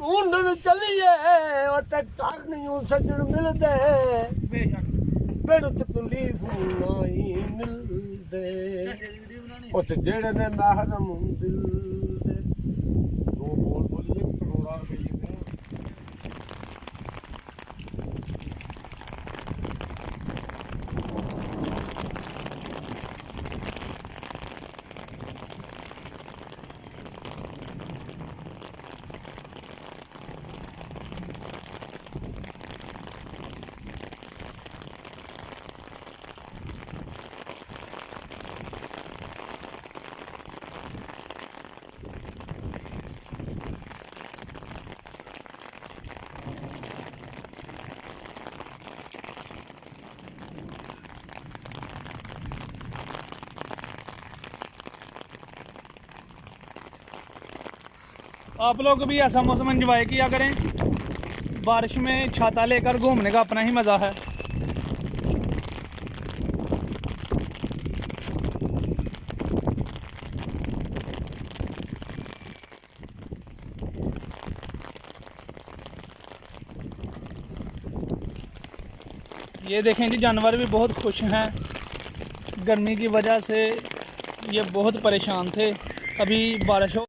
ढूंढन चलिए घर नहीं सजन मिलते पिंड च कुलीफ नहीं मिलते उत जेड़े ने महरम दिल दे दो बोल बोलिए करोड़ा रुपये में आप लोग भी ऐसा मौसम एंजॉय किया करें। बारिश में छाता लेकर घूमने का अपना ही मज़ा है। ये देखें जी, जानवर भी बहुत खुश हैं। गर्मी की वजह से ये बहुत परेशान थे। अभी बारिश हो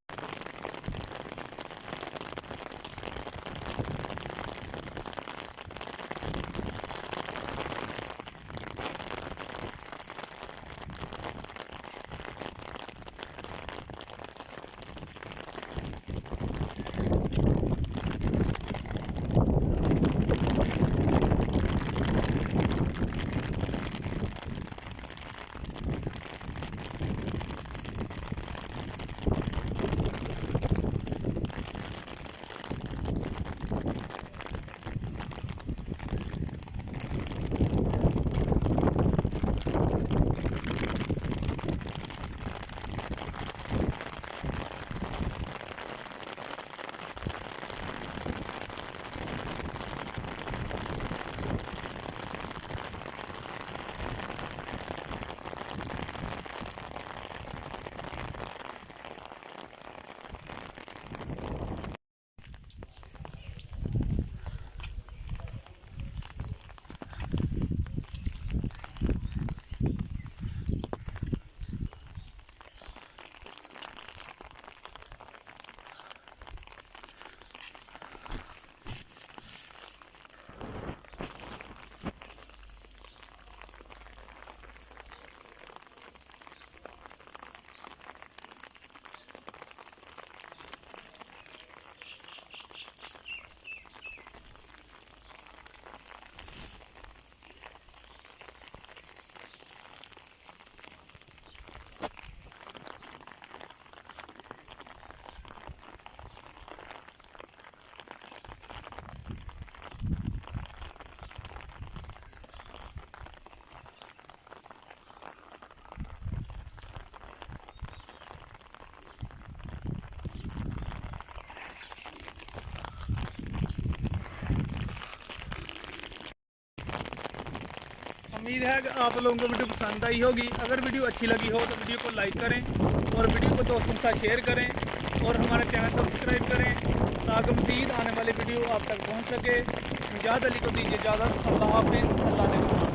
उम्मीद है कि आप लोगों को वीडियो पसंद आई होगी। अगर वीडियो अच्छी लगी हो तो वीडियो को लाइक करें और वीडियो को दोस्तों के साथ शेयर करें और हमारा चैनल सब्सक्राइब करें ताकि मज़ीद आने वाली वीडियो आप तक पहुंच सके। मुजाहिद अली को दीजिए इजाज़त। अल्लाह हाफिज़। अल्लाह ने